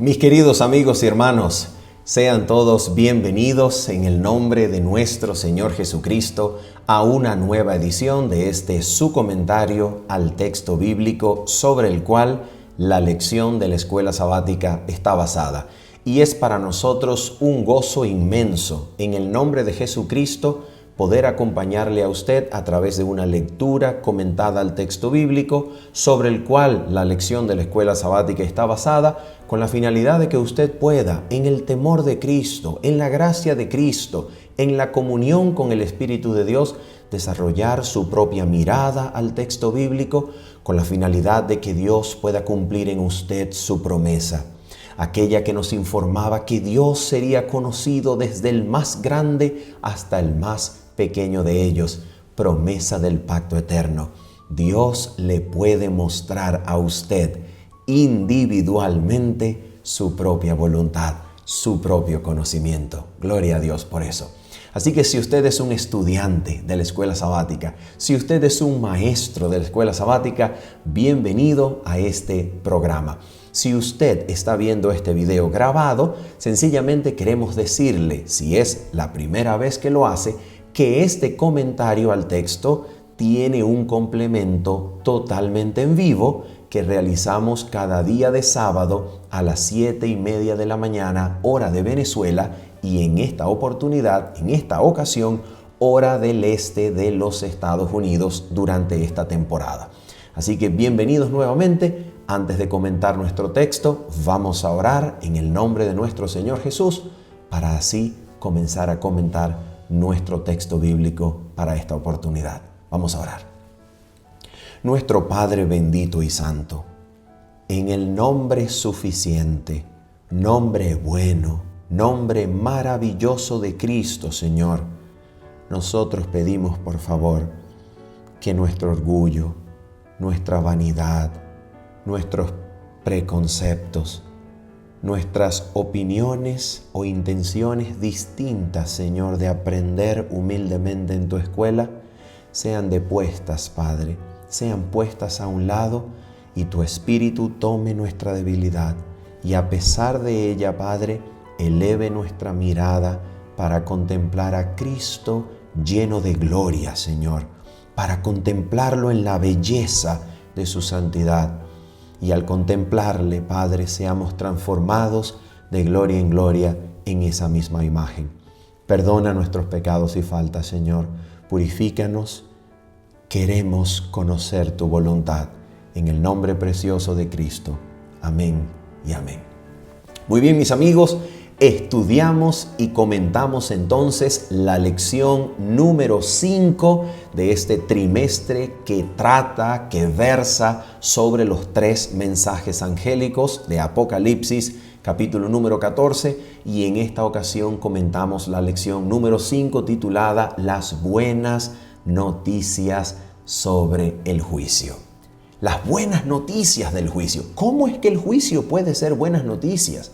Mis queridos amigos y hermanos, sean todos bienvenidos en el nombre de nuestro Señor Jesucristo a una nueva edición de su comentario al texto bíblico sobre el cual la lección de la escuela sabática está basada. Y es para nosotros un gozo inmenso, en el nombre de Jesucristo, poder acompañarle a usted a través de una lectura comentada al texto bíblico sobre el cual la lección de la escuela sabática está basada, con la finalidad de que usted pueda, en el temor de Cristo, en la gracia de Cristo, en la comunión con el Espíritu de Dios, desarrollar su propia mirada al texto bíblico con la finalidad de que Dios pueda cumplir en usted su promesa. Aquella que nos informaba que Dios sería conocido desde el más grande hasta el más pequeño de ellos, promesa del pacto eterno. Dios le puede mostrar a usted individualmente su propia voluntad, su propio conocimiento. Gloria a Dios por eso. Así que si usted es un estudiante de la escuela sabática, si usted es un maestro de la escuela sabática, bienvenido a este programa. Si usted está viendo este video grabado, sencillamente queremos decirle, si es la primera vez que lo hace, que este comentario al texto tiene un complemento totalmente en vivo que realizamos cada día de sábado a las 7:30 de la mañana, hora de Venezuela, y en esta oportunidad, en esta ocasión, hora del este de los Estados Unidos durante esta temporada. Así que bienvenidos nuevamente. Antes de comentar nuestro texto, vamos a orar en el nombre de nuestro Señor Jesús para así comenzar a comentar nuestro texto bíblico para esta oportunidad. Vamos a orar. Nuestro Padre bendito y santo, en el nombre suficiente, nombre bueno, nombre maravilloso de Cristo, Señor, nosotros pedimos por favor que nuestro orgullo, nuestra vanidad, nuestros preconceptos, nuestras opiniones o intenciones distintas, Señor, de aprender humildemente en tu escuela, sean depuestas, Padre, sean puestas a un lado y tu Espíritu tome nuestra debilidad y a pesar de ella, Padre, eleve nuestra mirada para contemplar a Cristo lleno de gloria, Señor, para contemplarlo en la belleza de su santidad. Y al contemplarle, Padre, seamos transformados de gloria en gloria en esa misma imagen. Perdona nuestros pecados y faltas, Señor. Purifícanos. Queremos conocer tu voluntad. En el nombre precioso de Cristo. Amén y amén. Muy bien, mis amigos. Estudiamos y comentamos entonces la lección número 5 de este trimestre que versa sobre los 3 mensajes angélicos de Apocalipsis, capítulo número 14, y en esta ocasión comentamos la lección número 5 titulada Las buenas noticias sobre el juicio. Las buenas noticias del juicio. ¿Cómo es que el juicio puede ser buenas noticias?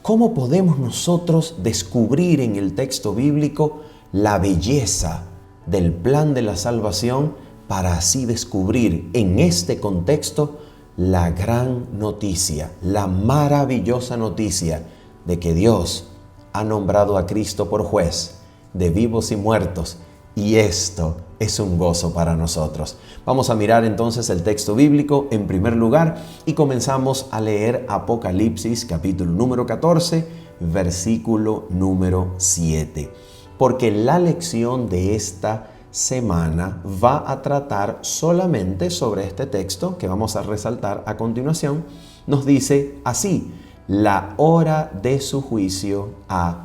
¿Cómo podemos nosotros descubrir en el texto bíblico la belleza del plan de la salvación para así descubrir en este contexto la gran noticia, la maravillosa noticia de que Dios ha nombrado a Cristo por juez de vivos y muertos? Y esto es un gozo para nosotros. Vamos a mirar entonces el texto bíblico en primer lugar y comenzamos a leer Apocalipsis capítulo número 14, versículo número 7. Porque la lección de esta semana va a tratar solamente sobre este texto que vamos a resaltar a continuación. Nos dice así: la hora de su juicio ha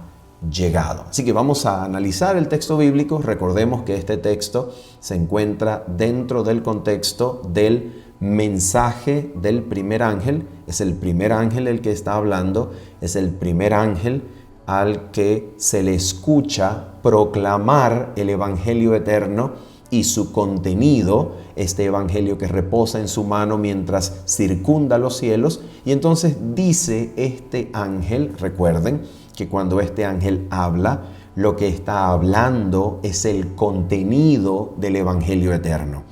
llegado. Así que vamos a analizar el texto bíblico. Recordemos que este texto se encuentra dentro del contexto del mensaje del primer ángel. Es el primer ángel el que está hablando, es el primer ángel al que se le escucha proclamar el evangelio eterno y su contenido, este evangelio que reposa en su mano mientras circunda los cielos. Y entonces dice este ángel, recuerden, que cuando este ángel habla, lo que está hablando es el contenido del evangelio eterno.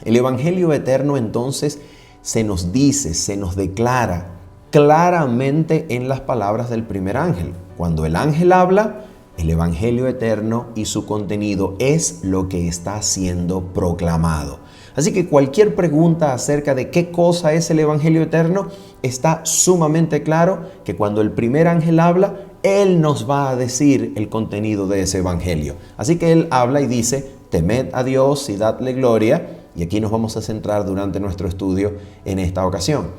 El evangelio eterno entonces se nos dice, se nos declara claramente en las palabras del primer ángel. Cuando el ángel habla, el Evangelio eterno y su contenido es lo que está siendo proclamado. Así que cualquier pregunta acerca de qué cosa es el Evangelio eterno, está sumamente claro que cuando el primer ángel habla, él nos va a decir el contenido de ese Evangelio. Así que él habla y dice, temed a Dios y dadle gloria. Y aquí nos vamos a centrar durante nuestro estudio en esta ocasión.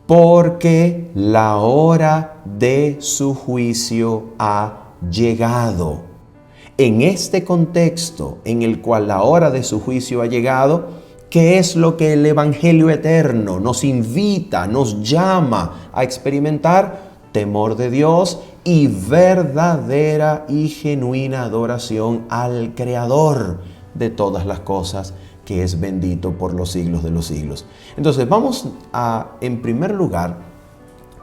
Porque la hora de su juicio ha llegado. En este contexto en el cual la hora de su juicio ha llegado, ¿qué es lo que el Evangelio eterno nos invita, nos llama a experimentar? Temor de Dios y verdadera y genuina adoración al Creador de todas las cosas, que es bendito por los siglos de los siglos. Entonces en primer lugar,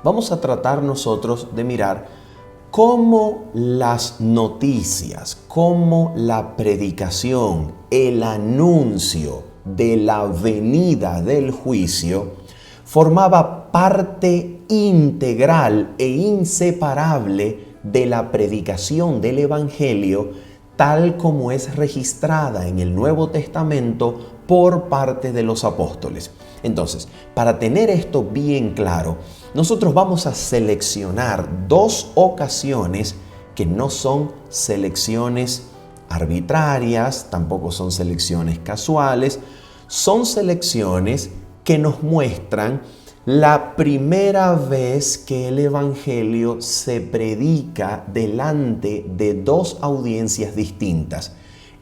vamos a tratar nosotros de mirar cómo las noticias, cómo la predicación, el anuncio de la venida del juicio formaba parte integral e inseparable de la predicación del Evangelio, tal como es registrada en el Nuevo Testamento por parte de los apóstoles. Entonces, para tener esto bien claro, nosotros vamos a seleccionar dos ocasiones que no son selecciones arbitrarias, tampoco son selecciones casuales, son selecciones que nos muestran la primera vez que el Evangelio se predica delante de dos audiencias distintas.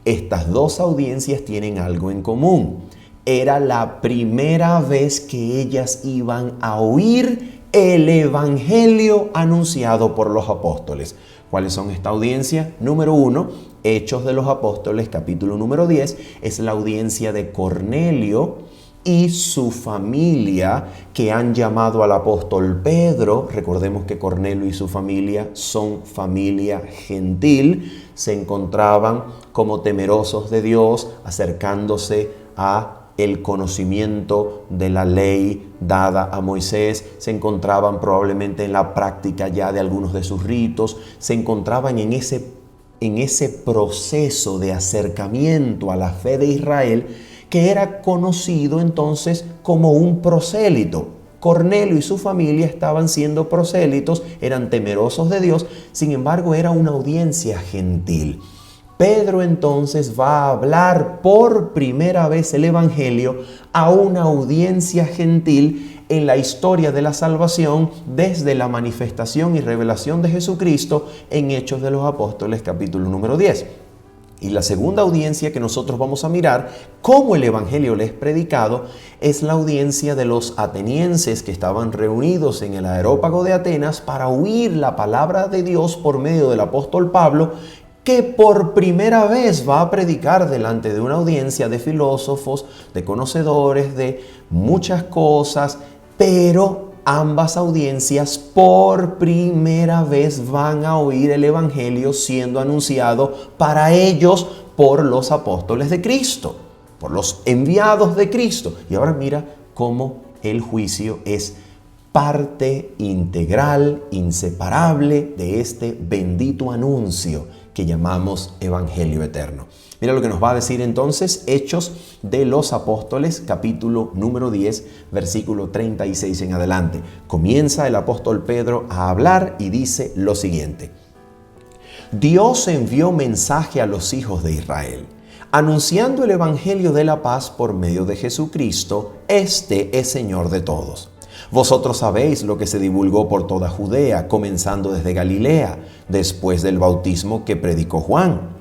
Estas dos audiencias tienen algo en común. Era la primera vez que ellas iban a oír el Evangelio anunciado por los apóstoles. ¿Cuáles son esta audiencia? Número 1, Hechos de los Apóstoles, capítulo número 10, es la audiencia de Cornelio y su familia, que han llamado al apóstol Pedro. Recordemos que Cornelio y su familia son familia gentil, se encontraban como temerosos de Dios, acercándose a el conocimiento de la ley dada a Moisés, se encontraban probablemente en la práctica ya de algunos de sus ritos, se encontraban en ese proceso de acercamiento a la fe de Israel, que era conocido entonces como un prosélito. Cornelio y su familia estaban siendo prosélitos, eran temerosos de Dios, sin embargo era una audiencia gentil. Pedro entonces va a hablar por primera vez el Evangelio a una audiencia gentil en la historia de la salvación desde la manifestación y revelación de Jesucristo en Hechos de los Apóstoles, capítulo número 10. Y la segunda audiencia que nosotros vamos a mirar, cómo el Evangelio les es predicado, es la audiencia de los atenienses que estaban reunidos en el Areópago de Atenas para oír la palabra de Dios por medio del apóstol Pablo, que por primera vez va a predicar delante de una audiencia de filósofos, de conocedores de muchas cosas, pero ambas audiencias por primera vez van a oír el Evangelio siendo anunciado para ellos por los apóstoles de Cristo, por los enviados de Cristo. Y ahora mira cómo el juicio es parte integral, inseparable de este bendito anuncio que llamamos Evangelio eterno. Mira lo que nos va a decir entonces Hechos de los Apóstoles, capítulo número 10, versículo 36 en adelante. Comienza el apóstol Pedro a hablar y dice lo siguiente: Dios envió mensaje a los hijos de Israel, anunciando el Evangelio de la paz por medio de Jesucristo. Este es Señor de todos. Vosotros sabéis lo que se divulgó por toda Judea, comenzando desde Galilea, después del bautismo que predicó Juan.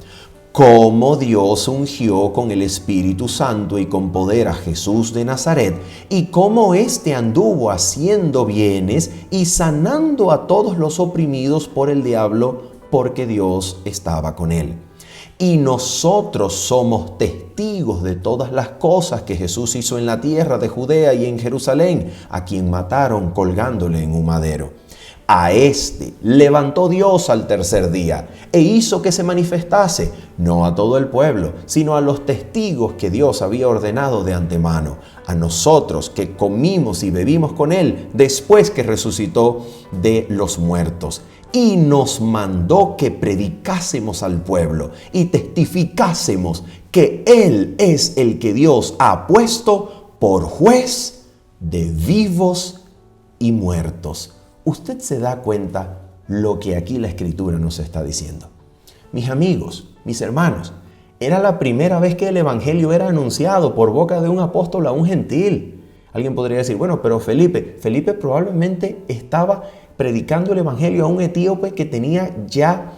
Cómo Dios ungió con el Espíritu Santo y con poder a Jesús de Nazaret, y cómo éste anduvo haciendo bienes y sanando a todos los oprimidos por el diablo, porque Dios estaba con él. Y nosotros somos testigos de todas las cosas que Jesús hizo en la tierra de Judea y en Jerusalén, a quien mataron colgándole en un madero. A éste levantó Dios al tercer día e hizo que se manifestase, no a todo el pueblo, sino a los testigos que Dios había ordenado de antemano, a nosotros que comimos y bebimos con Él después que resucitó de los muertos. Y nos mandó que predicásemos al pueblo y testificásemos que Él es el que Dios ha puesto por juez de vivos y muertos. ¿Usted se da cuenta lo que aquí la Escritura nos está diciendo? Mis amigos, mis hermanos, era la primera vez que el Evangelio era anunciado por boca de un apóstol a un gentil. Alguien podría decir, bueno, pero Felipe probablemente estaba predicando el Evangelio a un etíope que tenía ya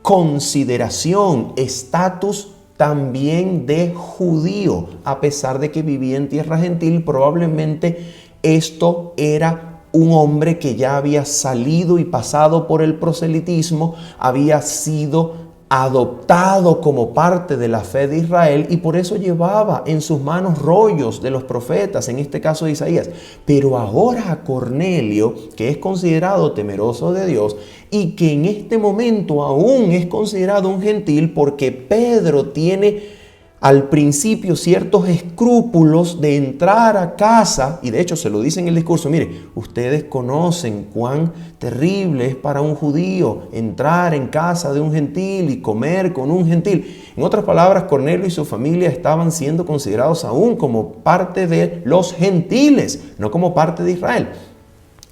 consideración, estatus también de judío, a pesar de que vivía en tierra gentil. Probablemente esto era un hombre que ya había salido y pasado por el proselitismo, había sido adoptado como parte de la fe de Israel y por eso llevaba en sus manos rollos de los profetas, en este caso de Isaías. Pero ahora a Cornelio, que es considerado temeroso de Dios y que en este momento aún es considerado un gentil, porque Pedro tiene al principio ciertos escrúpulos de entrar a casa, y de hecho se lo dice en el discurso, mire, ustedes conocen cuán terrible es para un judío entrar en casa de un gentil y comer con un gentil. En otras palabras, Cornelio y su familia estaban siendo considerados aún como parte de los gentiles, no como parte de Israel.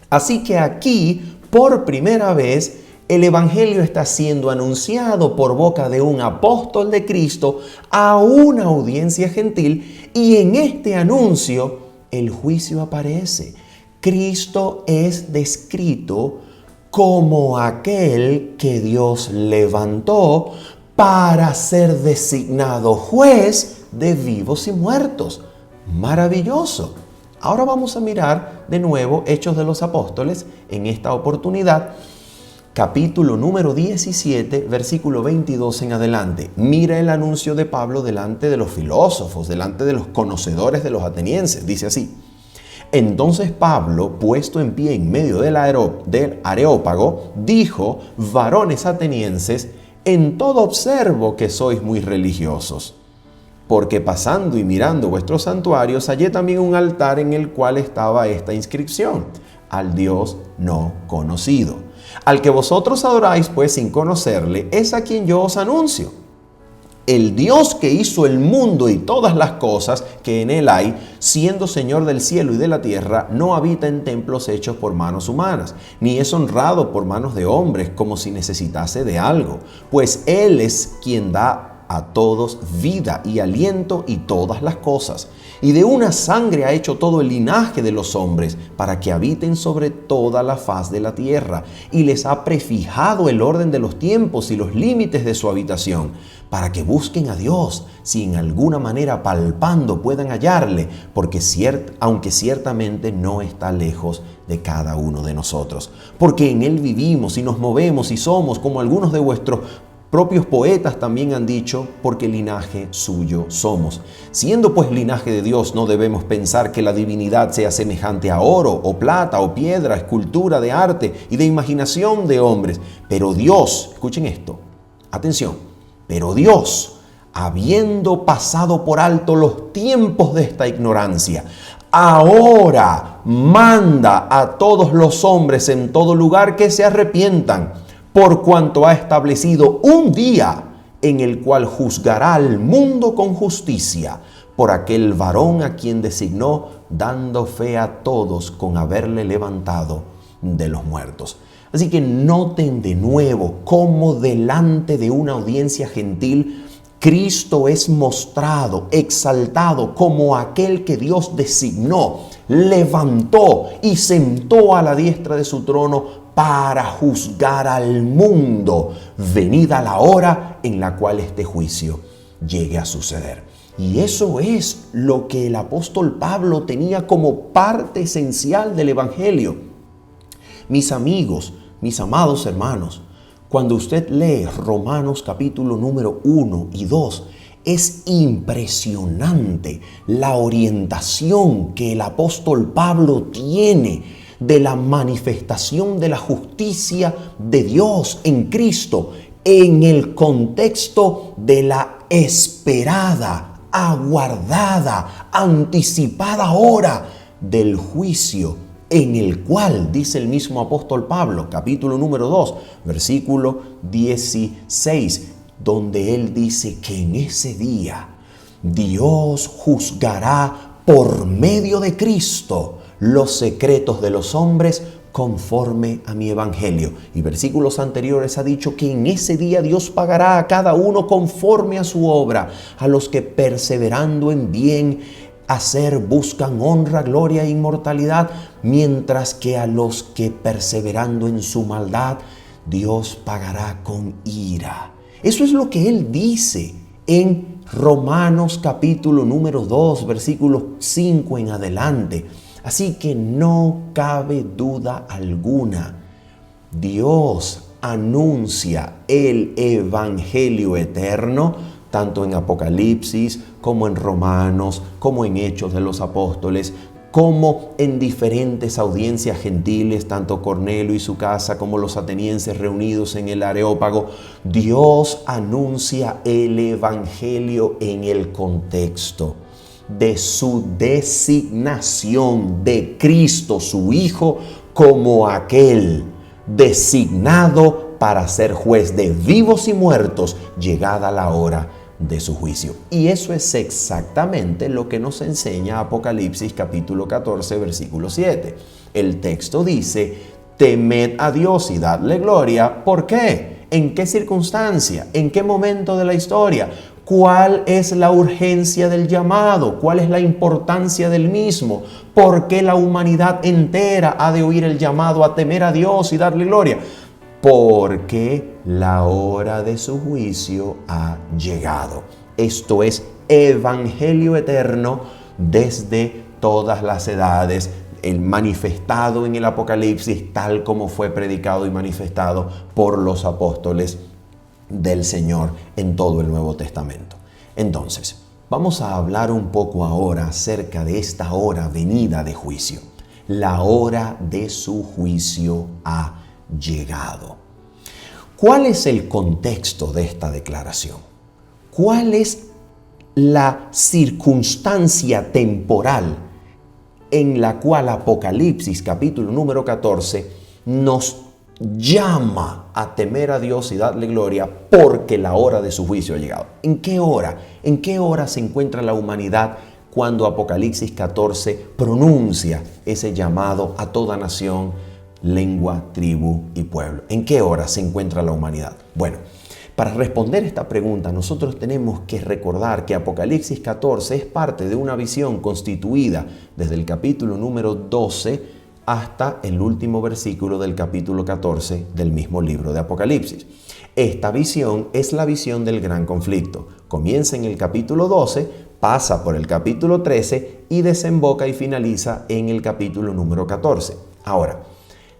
Así que aquí, por primera vez, el Evangelio está siendo anunciado por boca de un apóstol de Cristo a una audiencia gentil, y en este anuncio el juicio aparece. Cristo es descrito como aquel que Dios levantó para ser designado juez de vivos y muertos. Maravilloso. Ahora vamos a mirar de nuevo Hechos de los Apóstoles en esta oportunidad. Capítulo número 17, versículo 22 en adelante. Mira el anuncio de Pablo delante de los filósofos, delante de los conocedores de los atenienses. Dice así: entonces Pablo, puesto en pie en medio del Areópago, dijo: varones atenienses, en todo observo que sois muy religiosos. Porque pasando y mirando vuestros santuarios, hallé también un altar en el cual estaba esta inscripción: al Dios no conocido. Al que vosotros adoráis, pues, sin conocerle, es a quien yo os anuncio. El Dios que hizo el mundo y todas las cosas que en él hay, siendo Señor del cielo y de la tierra, no habita en templos hechos por manos humanas, ni es honrado por manos de hombres como si necesitase de algo, pues Él es quien da a todos vida y aliento y todas las cosas. Y de una sangre ha hecho todo el linaje de los hombres, para que habiten sobre toda la faz de la tierra, y les ha prefijado el orden de los tiempos y los límites de su habitación, para que busquen a Dios, si en alguna manera palpando puedan hallarle, porque aunque ciertamente no está lejos de cada uno de nosotros. Porque en Él vivimos y nos movemos y somos, como algunos de vuestros propios poetas también han dicho, porque linaje suyo somos. Siendo pues linaje de Dios, no debemos pensar que la divinidad sea semejante a oro o plata o piedra, escultura de arte y de imaginación de hombres. Pero Dios, escuchen esto, atención, pero Dios, habiendo pasado por alto los tiempos de esta ignorancia, ahora manda a todos los hombres en todo lugar que se arrepientan, por cuanto ha establecido un día en el cual juzgará al mundo con justicia, por aquel varón a quien designó, dando fe a todos con haberle levantado de los muertos. Así que noten de nuevo cómo delante de una audiencia gentil, Cristo es mostrado, exaltado como aquel que Dios designó, levantó y sentó a la diestra de su trono para juzgar al mundo, venida la hora en la cual este juicio llegue a suceder. Y eso es lo que el apóstol Pablo tenía como parte esencial del Evangelio. Mis amigos, mis amados hermanos, cuando usted lee Romanos capítulo número 1 y 2, es impresionante la orientación que el apóstol Pablo tiene de la manifestación de la justicia de Dios en Cristo en el contexto de la esperada, aguardada, anticipada hora del juicio, en el cual, dice el mismo apóstol Pablo, capítulo número 2, versículo 16, donde él dice que en ese día Dios juzgará por medio de Cristo los secretos de los hombres conforme a mi evangelio. Y versículos anteriores ha dicho que en ese día Dios pagará a cada uno conforme a su obra, a los que perseverando en bien hacer buscan honra, gloria e inmortalidad, mientras que a los que perseverando en su maldad Dios pagará con ira. Eso es lo que él dice en Romanos capítulo número 2, versículo 5 en adelante. Así que no cabe duda alguna. Dios anuncia el evangelio eterno, tanto en Apocalipsis, como en Romanos, como en Hechos de los Apóstoles, como en diferentes audiencias gentiles, tanto Cornelio y su casa como los atenienses reunidos en el Areópago. Dios anuncia el evangelio en el contexto de su designación de Cristo, su Hijo, como aquel designado para ser juez de vivos y muertos, llegada la hora de su juicio. Y eso es exactamente lo que nos enseña Apocalipsis capítulo 14, versículo 7. El texto dice: temed a Dios y dadle gloria. ¿Por qué? ¿En qué circunstancia? ¿En qué momento de la historia? ¿Cuál es la urgencia del llamado? ¿Cuál es la importancia del mismo? ¿Por qué la humanidad entera ha de oír el llamado a temer a Dios y darle gloria? Porque la hora de su juicio ha llegado. Esto es evangelio eterno desde todas las edades, el manifestado en el Apocalipsis, tal como fue predicado y manifestado por los apóstoles del Señor en todo el Nuevo Testamento. Entonces, vamos a hablar un poco ahora acerca de esta hora venida de juicio. La hora de su juicio ha llegado. ¿Cuál es el contexto de esta declaración? ¿Cuál es la circunstancia temporal en la cual Apocalipsis capítulo número 14 nos llama a temer a Dios y darle gloria porque la hora de su juicio ha llegado? ¿En qué hora? ¿En qué hora se encuentra la humanidad cuando Apocalipsis 14 pronuncia ese llamado a toda nación, lengua, tribu y pueblo? ¿En qué hora se encuentra la humanidad? Bueno, para responder esta pregunta nosotros tenemos que recordar que Apocalipsis 14 es parte de una visión constituida desde el capítulo número 12 hasta el último versículo del capítulo 14 del mismo libro de Apocalipsis. Esta visión es la visión del gran conflicto. Comienza en el capítulo 12, pasa por el capítulo 13 y desemboca y finaliza en el capítulo número 14. Ahora,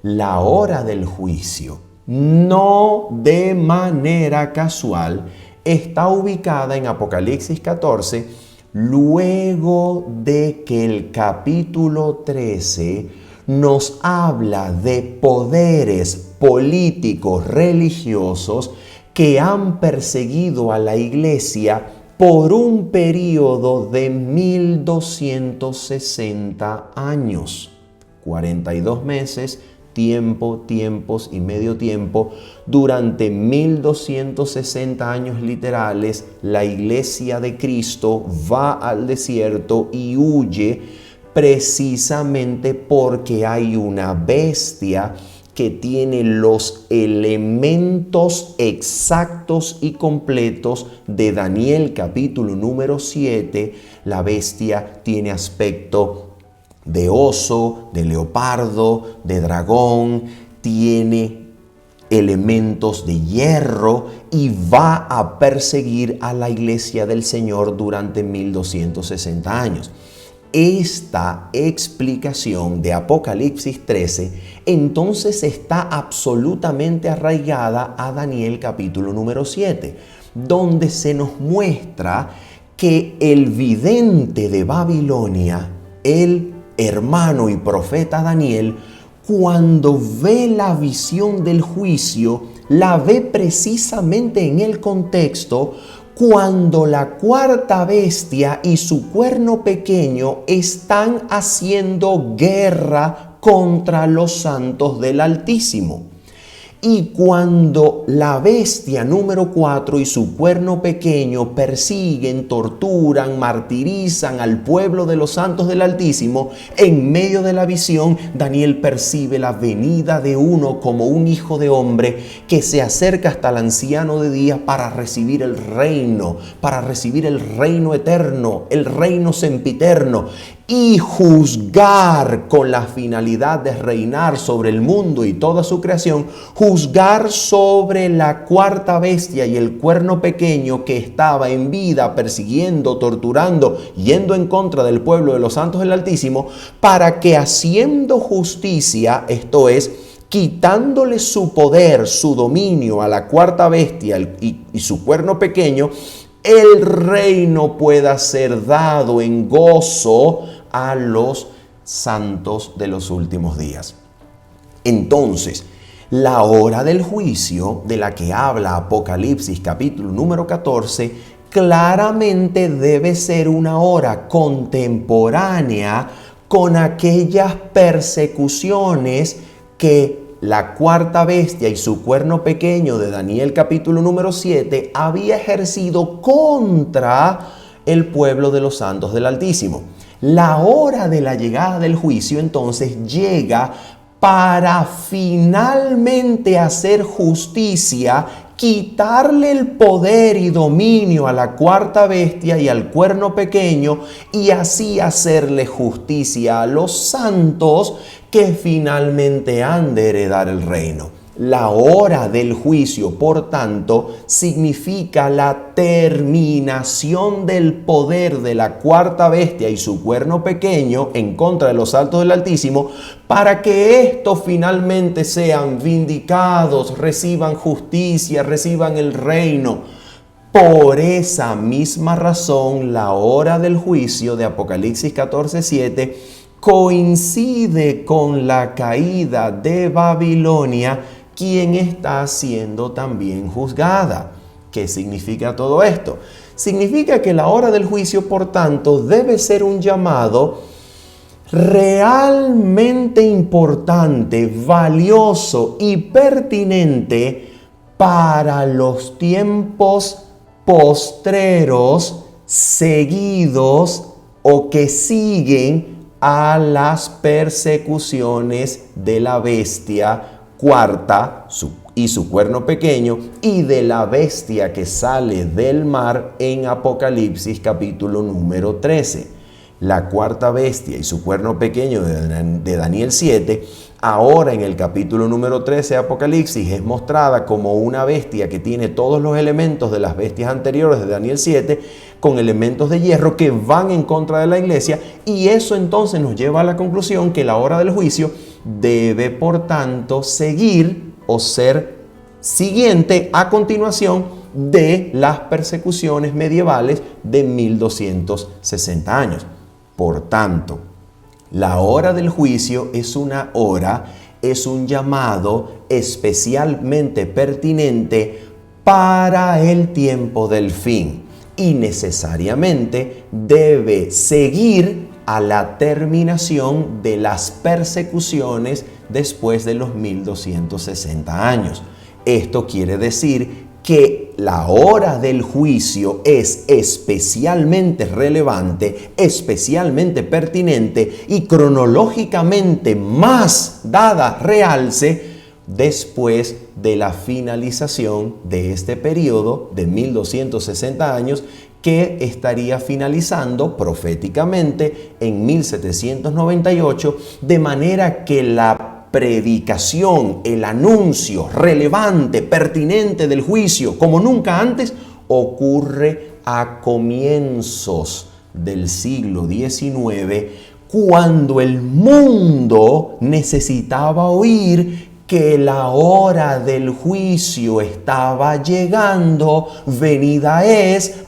la hora del juicio, no de manera casual, está ubicada en Apocalipsis 14, luego de que el capítulo 13 nos habla de poderes políticos religiosos que han perseguido a la iglesia por un periodo de 1260 años, 42 meses, tiempos y medio tiempo. Durante 1260 años literales, la iglesia de Cristo va al desierto y huye precisamente porque hay una bestia que tiene los elementos exactos y completos de Daniel capítulo número 7. La bestia tiene aspecto de oso, de leopardo, de dragón, tiene elementos de hierro y va a perseguir a la iglesia del Señor durante 1260 años. Esta explicación de Apocalipsis 13 entonces está absolutamente arraigada a Daniel capítulo número 7, donde se nos muestra que el vidente de Babilonia, el hermano y profeta Daniel, cuando ve la visión del juicio, la ve precisamente en el contexto cuando la cuarta bestia y su cuerno pequeño están haciendo guerra contra los santos del Altísimo. Y cuando la bestia número 4 y su cuerno pequeño persiguen, torturan, martirizan al pueblo de los santos del Altísimo, en medio de la visión, Daniel percibe la venida de uno como un hijo de hombre que se acerca hasta el anciano de días para recibir el reino eterno, el reino sempiterno, y juzgar con la finalidad de reinar sobre el mundo y toda su creación, juzgar sobre la cuarta bestia y el cuerno pequeño que estaba en vida persiguiendo, torturando, yendo en contra del pueblo de los santos del Altísimo, para que haciendo justicia, esto es, quitándole su poder, su dominio a la cuarta bestia y su cuerno pequeño, el reino pueda ser dado en gozo a los santos de los últimos días. Entonces, la hora del juicio de la que habla Apocalipsis capítulo número 14 claramente debe ser una hora contemporánea con aquellas persecuciones que la cuarta bestia y su cuerno pequeño de Daniel capítulo número 7 había ejercido contra el pueblo de los santos del Altísimo. La hora de la llegada del juicio entonces llega para finalmente hacer justicia, quitarle el poder y dominio a la cuarta bestia y al cuerno pequeño y así hacerle justicia a los santos que finalmente han de heredar el reino. La hora del juicio, por tanto, significa la terminación del poder de la cuarta bestia y su cuerno pequeño en contra de los santos del Altísimo, para que estos finalmente sean vindicados, reciban justicia, reciban el reino. Por esa misma razón, la hora del juicio de Apocalipsis 14:7 coincide con la caída de Babilonia, quien está siendo también juzgada. ¿Qué significa todo esto? Significa que la hora del juicio, por tanto, debe ser un llamado realmente importante, valioso y pertinente para los tiempos postreros, seguidos o que siguen a las persecuciones de la bestia cuarta y su cuerno pequeño y de la bestia que sale del mar en Apocalipsis capítulo número 13. La cuarta bestia y su cuerno pequeño de Daniel 7, ahora en el capítulo número 13 de Apocalipsis es mostrada como una bestia que tiene todos los elementos de las bestias anteriores de Daniel 7, con elementos de hierro que van en contra de la iglesia, y eso entonces nos lleva a la conclusión que la hora del juicio debe, por tanto, seguir o ser siguiente a continuación de las persecuciones medievales de 1260 años. Por tanto, la hora del juicio es una hora, es un llamado especialmente pertinente para el tiempo del fin y necesariamente debe seguir a la terminación de las persecuciones después de los 1260 años. Esto quiere decir que la hora del juicio es especialmente relevante, especialmente pertinente y cronológicamente más dada realce después de la finalización de este periodo de 1260 años, que estaría finalizando proféticamente en 1798, de manera que la predicación, el anuncio relevante, pertinente del juicio, como nunca antes, ocurre a comienzos del siglo XIX, cuando el mundo necesitaba oír que la hora del juicio estaba llegando, venida es,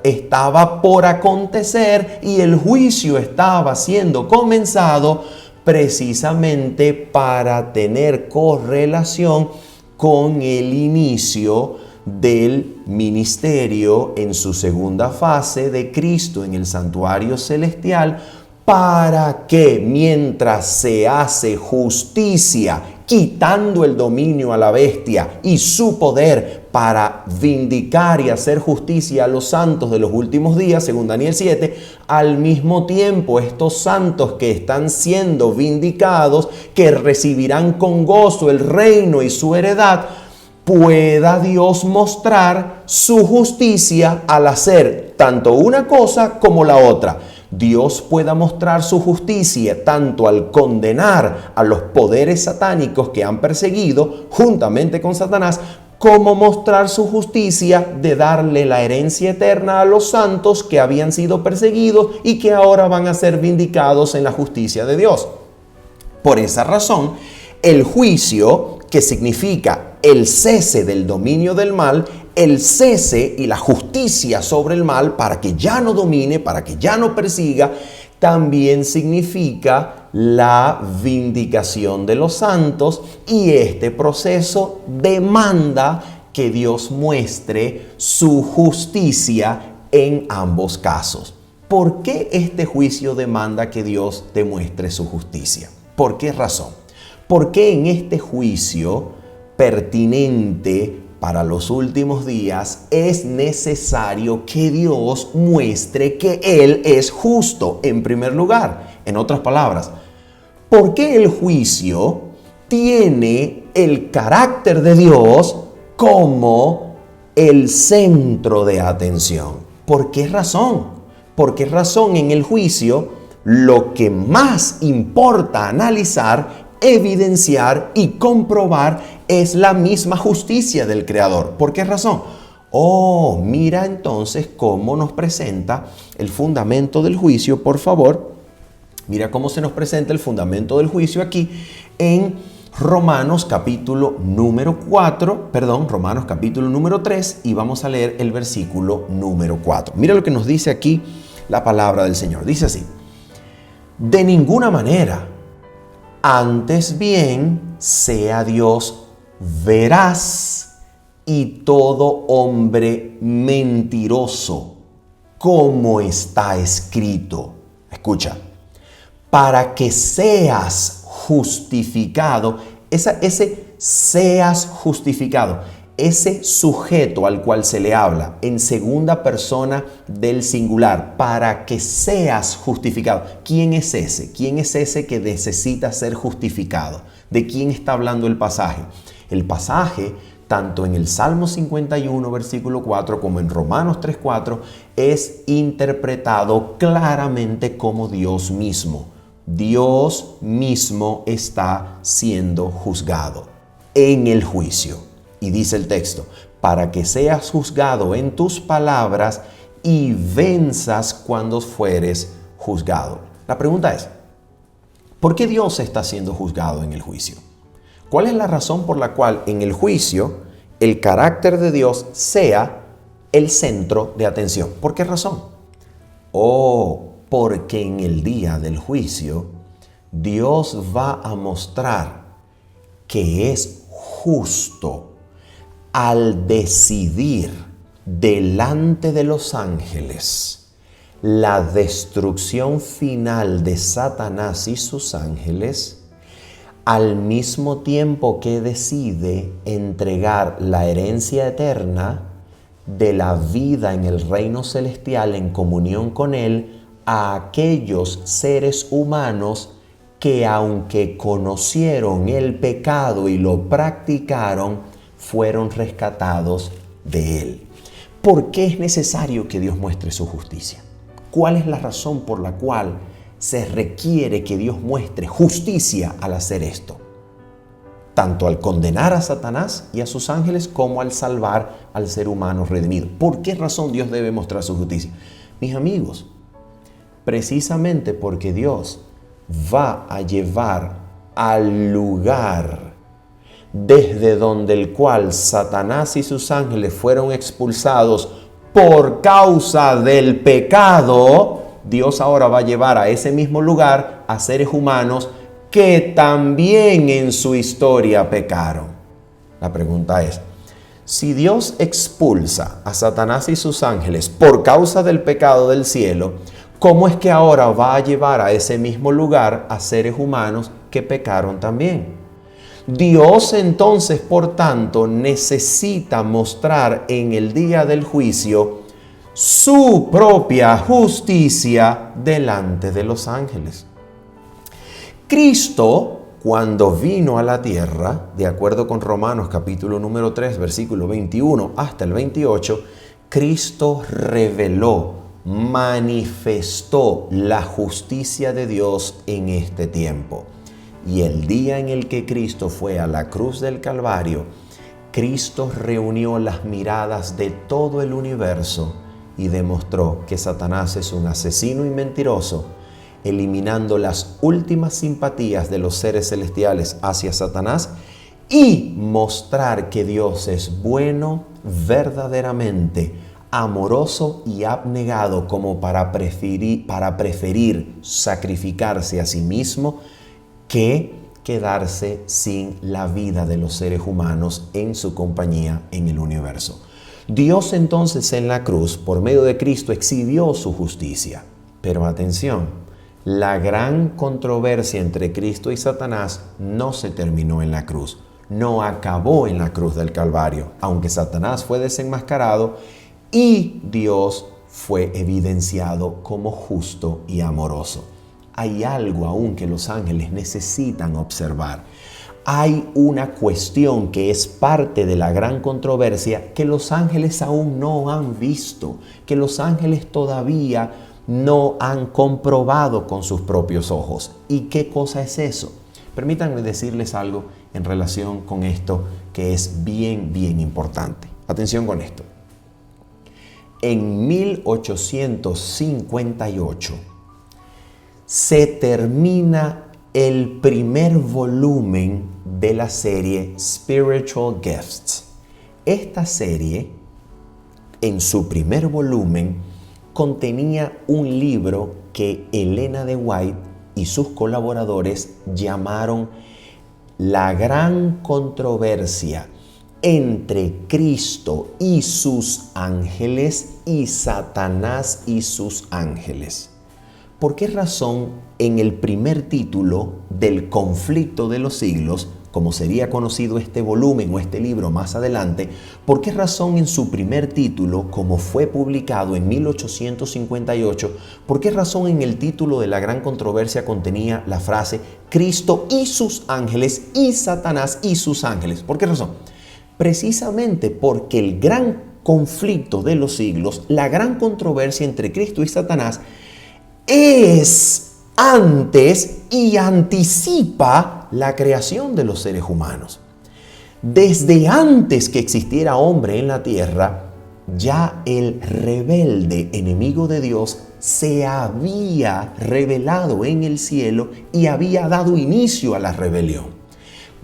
estaba por acontecer y el juicio estaba siendo comenzado precisamente para tener correlación con el inicio del ministerio en su segunda fase de Cristo en el santuario celestial, para que mientras se hace justicia, quitando el dominio a la bestia y su poder para vindicar y hacer justicia a los santos de los últimos días, según Daniel 7, al mismo tiempo estos santos que están siendo vindicados, que recibirán con gozo el reino y su heredad, pueda Dios mostrar su justicia al hacer tanto una cosa como la otra. Dios pueda mostrar su justicia tanto al condenar a los poderes satánicos que han perseguido juntamente con Satanás, como mostrar su justicia de darle la herencia eterna a los santos que habían sido perseguidos y que ahora van a ser vindicados en la justicia de Dios. Por esa razón, el juicio, que significa el cese del dominio del mal, el cese y la justicia sobre el mal para que ya no domine, para que ya no persiga, también significa la vindicación de los santos, y este proceso demanda que Dios muestre su justicia en ambos casos. ¿Por qué este juicio demanda que Dios demuestre su justicia? ¿Por qué razón? Porque en este juicio pertinente para los últimos días es necesario que Dios muestre que Él es justo en primer lugar. En otras palabras, ¿por qué el juicio tiene el carácter de Dios como el centro de atención? ¿Por qué razón? ¿Por qué razón en el juicio lo que más importa analizar, evidenciar y comprobar es la misma justicia del Creador? ¿Por qué razón? Mira entonces cómo nos presenta el fundamento del juicio, por favor. Mira cómo se nos presenta el fundamento del juicio aquí en Romanos capítulo número 3, y vamos a leer el versículo número 4. Mira lo que nos dice aquí la palabra del Señor. Dice así: de ninguna manera, antes bien sea Dios veraz y todo hombre mentiroso, como está escrito. Escucha, para que seas justificado, ese seas justificado, ese sujeto al cual se le habla en segunda persona del singular, para que seas justificado. ¿Quién es ese? ¿Quién es ese que necesita ser justificado? ¿De quién está hablando el pasaje? El pasaje, tanto en el Salmo 51, versículo 4, como en Romanos 3:4, es interpretado claramente como Dios mismo. Dios mismo está siendo juzgado en el juicio. Y dice el texto: para que seas juzgado en tus palabras y venzas cuando fueres juzgado. La pregunta es, ¿por qué Dios está siendo juzgado en el juicio? ¿Cuál es la razón por la cual en el juicio el carácter de Dios sea el centro de atención? ¿Por qué razón? Porque en el día del juicio Dios va a mostrar que es justo al decidir delante de los ángeles la destrucción final de Satanás y sus ángeles, al mismo tiempo que decide entregar la herencia eterna de la vida en el reino celestial en comunión con Él a aquellos seres humanos que, aunque conocieron el pecado y lo practicaron, fueron rescatados de él. ¿Por qué es necesario que Dios muestre su justicia? ¿Cuál es la razón por la cual se requiere que Dios muestre justicia al hacer esto? Tanto al condenar a Satanás y a sus ángeles como al salvar al ser humano redimido. ¿Por qué razón Dios debe mostrar su justicia? Mis amigos, precisamente porque Dios va a llevar al lugar desde donde el cual Satanás y sus ángeles fueron expulsados por causa del pecado. Dios ahora va a llevar a ese mismo lugar a seres humanos que también en su historia pecaron. La pregunta es, si Dios expulsa a Satanás y sus ángeles por causa del pecado del cielo, ¿cómo es que ahora va a llevar a ese mismo lugar a seres humanos que pecaron también? Dios entonces, por tanto, necesita mostrar en el día del juicio su propia justicia delante de los ángeles. Cristo, cuando vino a la tierra, de acuerdo con Romanos capítulo número 3, versículo 21 hasta el 28, Cristo reveló, manifestó la justicia de Dios en este tiempo. Y el día en el que Cristo fue a la cruz del Calvario, Cristo reunió las miradas de todo el universo y demostró que Satanás es un asesino y mentiroso, eliminando las últimas simpatías de los seres celestiales hacia Satanás y mostrar que Dios es bueno, verdaderamente amoroso y abnegado como para preferir sacrificarse a sí mismo que quedarse sin la vida de los seres humanos en su compañía en el universo. Dios entonces en la cruz, por medio de Cristo, exhibió su justicia. Pero atención, la gran controversia entre Cristo y Satanás no se terminó en la cruz, no acabó en la cruz del Calvario, aunque Satanás fue desenmascarado y Dios fue evidenciado como justo y amoroso. Hay algo aún que los ángeles necesitan observar. Hay una cuestión que es parte de la gran controversia que los ángeles aún no han visto, que los ángeles todavía no han comprobado con sus propios ojos. ¿Y qué cosa es eso? Permítanme decirles algo en relación con esto que es bien importante. Atención con esto. En 1858 se termina el primer volumen de la serie Spiritual Gifts. Esta serie, en su primer volumen, contenía un libro que Elena de White y sus colaboradores llamaron La gran controversia entre Cristo y sus ángeles y Satanás y sus ángeles. ¿Por qué razón en el primer título del conflicto de los siglos, como sería conocido este volumen o este libro más adelante, por qué razón en su primer título, como fue publicado en 1858, por qué razón en el título de la gran controversia contenía la frase Cristo y sus ángeles y Satanás y sus ángeles? ¿Por qué razón? Precisamente porque el gran conflicto de los siglos, la gran controversia entre Cristo y Satanás, es antes y anticipa la creación de los seres humanos. Desde antes que existiera hombre en la tierra, ya el rebelde enemigo de Dios se había revelado en el cielo y había dado inicio a la rebelión.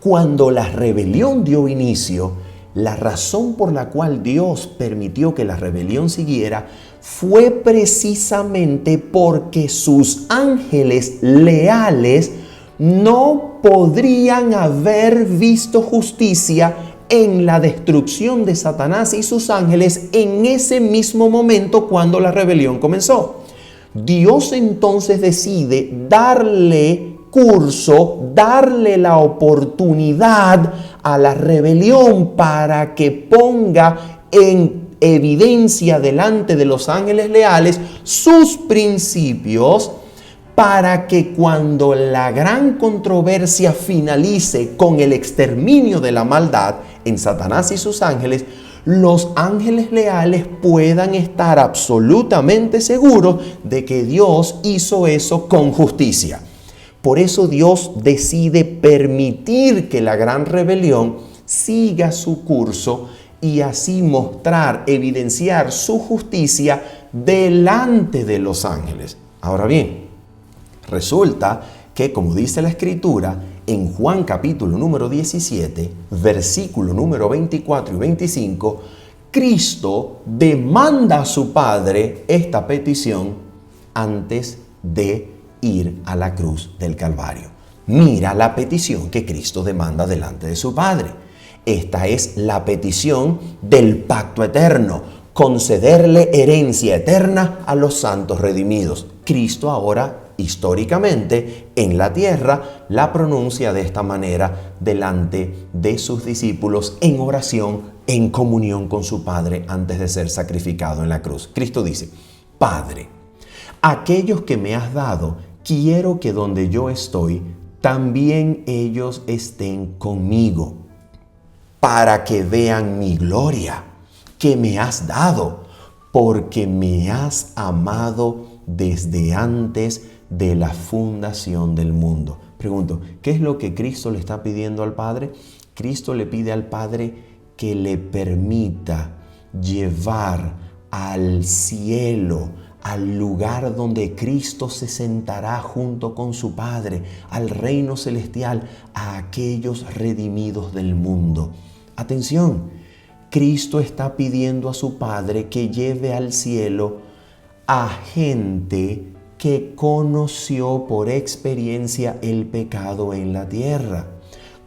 Cuando la rebelión dio inicio, la razón por la cual Dios permitió que la rebelión siguiera fue precisamente porque sus ángeles leales no podrían haber visto justicia en la destrucción de Satanás y sus ángeles en ese mismo momento cuando la rebelión comenzó. Dios entonces decide darle curso, darle la oportunidad a la rebelión para que ponga en evidencia delante de los ángeles leales sus principios, para que cuando la gran controversia finalice con el exterminio de la maldad en Satanás y sus ángeles, los ángeles leales puedan estar absolutamente seguros de que Dios hizo eso con justicia. Por eso Dios decide permitir que la gran rebelión siga su curso y así mostrar, evidenciar su justicia delante de los ángeles. Ahora bien, resulta que, como dice la Escritura, en Juan capítulo número 17, versículo número 24 y 25, Cristo demanda a su Padre esta petición antes de ir a la cruz del Calvario. Mira la petición que Cristo demanda delante de su Padre. Esta es la petición del pacto eterno, concederle herencia eterna a los santos redimidos. Cristo ahora, históricamente, en la tierra, la pronuncia de esta manera delante de sus discípulos en oración, en comunión con su Padre antes de ser sacrificado en la cruz. Cristo dice: Padre, aquellos que me has dado, quiero que donde yo estoy, también ellos estén conmigo, para que vean mi gloria que me has dado, porque me has amado desde antes de la fundación del mundo. Pregunto, ¿qué es lo que Cristo le está pidiendo al Padre? Cristo le pide al Padre que le permita llevar al cielo, al lugar donde Cristo se sentará junto con su Padre, al reino celestial, a aquellos redimidos del mundo. Atención, Cristo está pidiendo a su Padre que lleve al cielo a gente que conoció por experiencia el pecado en la tierra.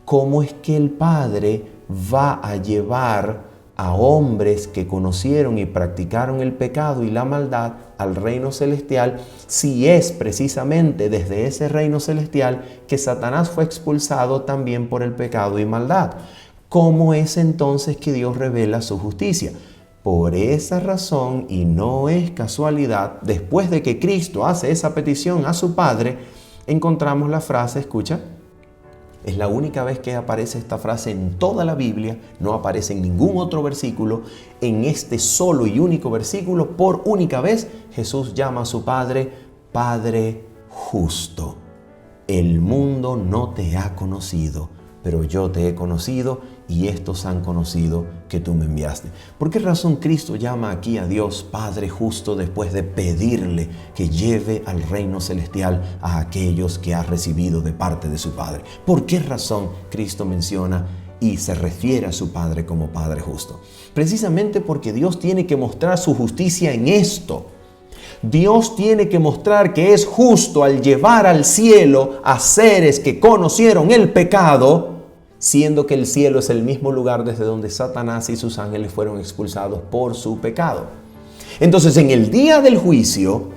¿Cómo es que el Padre va a llevar a hombres que conocieron y practicaron el pecado y la maldad al reino celestial, si es precisamente desde ese reino celestial que Satanás fue expulsado también por el pecado y maldad? ¿Cómo es entonces que Dios revela su justicia? Por esa razón, y no es casualidad, después de que Cristo hace esa petición a su Padre, encontramos la frase, escucha, es la única vez que aparece esta frase en toda la Biblia, no aparece en ningún otro versículo. En este solo y único versículo, por única vez, Jesús llama a su Padre, Padre justo. El mundo no te ha conocido, pero yo te he conocido y estos han conocido que tú me enviaste. ¿Por qué razón Cristo llama aquí a Dios Padre justo después de pedirle que lleve al reino celestial a aquellos que ha recibido de parte de su Padre? ¿Por qué razón Cristo menciona y se refiere a su Padre como Padre justo? Precisamente porque Dios tiene que mostrar su justicia en esto. Dios tiene que mostrar que es justo al llevar al cielo a seres que conocieron el pecado, siendo que el cielo es el mismo lugar desde donde Satanás y sus ángeles fueron expulsados por su pecado. Entonces, en el día del juicio,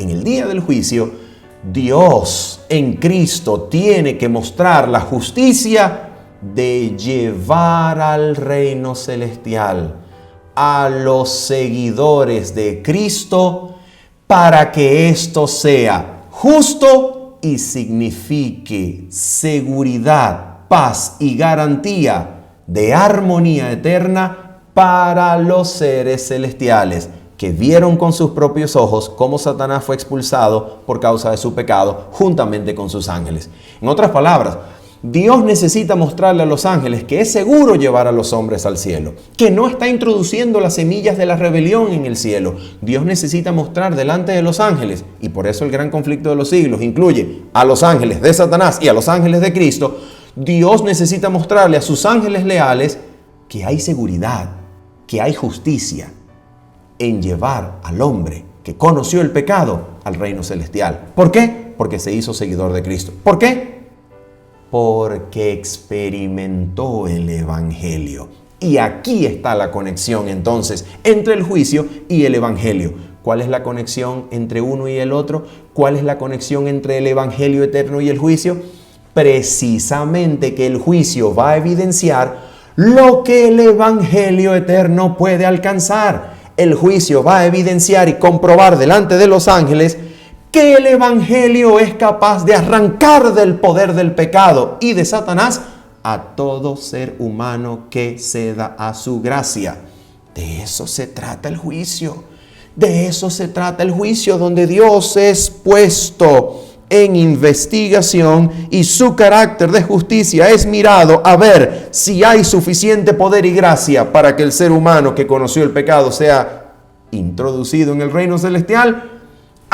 Dios en Cristo tiene que mostrar la justicia de llevar al reino celestial a los seguidores de Cristo para que esto sea justo y signifique seguridad, paz y garantía de armonía eterna para los seres celestiales que vieron con sus propios ojos cómo Satanás fue expulsado por causa de su pecado juntamente con sus ángeles. En otras palabras, Dios necesita mostrarle a los ángeles que es seguro llevar a los hombres al cielo, que no está introduciendo las semillas de la rebelión en el cielo. Dios necesita mostrar delante de los ángeles, y por eso el gran conflicto de los siglos incluye a los ángeles de Satanás y a los ángeles de Cristo. Dios necesita mostrarle a sus ángeles leales que hay seguridad, que hay justicia en llevar al hombre que conoció el pecado al reino celestial. ¿Por qué? Porque se hizo seguidor de Cristo. ¿Por qué? Porque experimentó el Evangelio. Y aquí está la conexión entonces entre el juicio y el Evangelio. ¿Cuál es la conexión entre uno y el otro? ¿Cuál es la conexión entre el Evangelio eterno y el juicio? Precisamente que el juicio va a evidenciar lo que el Evangelio eterno puede alcanzar. El juicio va a evidenciar y comprobar delante de los ángeles que el Evangelio es capaz de arrancar del poder del pecado y de Satanás a todo ser humano que ceda a su gracia. De eso se trata el juicio. De eso se trata el juicio, donde Dios es puesto en investigación y su carácter de justicia es mirado a ver si hay suficiente poder y gracia para que el ser humano que conoció el pecado sea introducido en el reino celestial,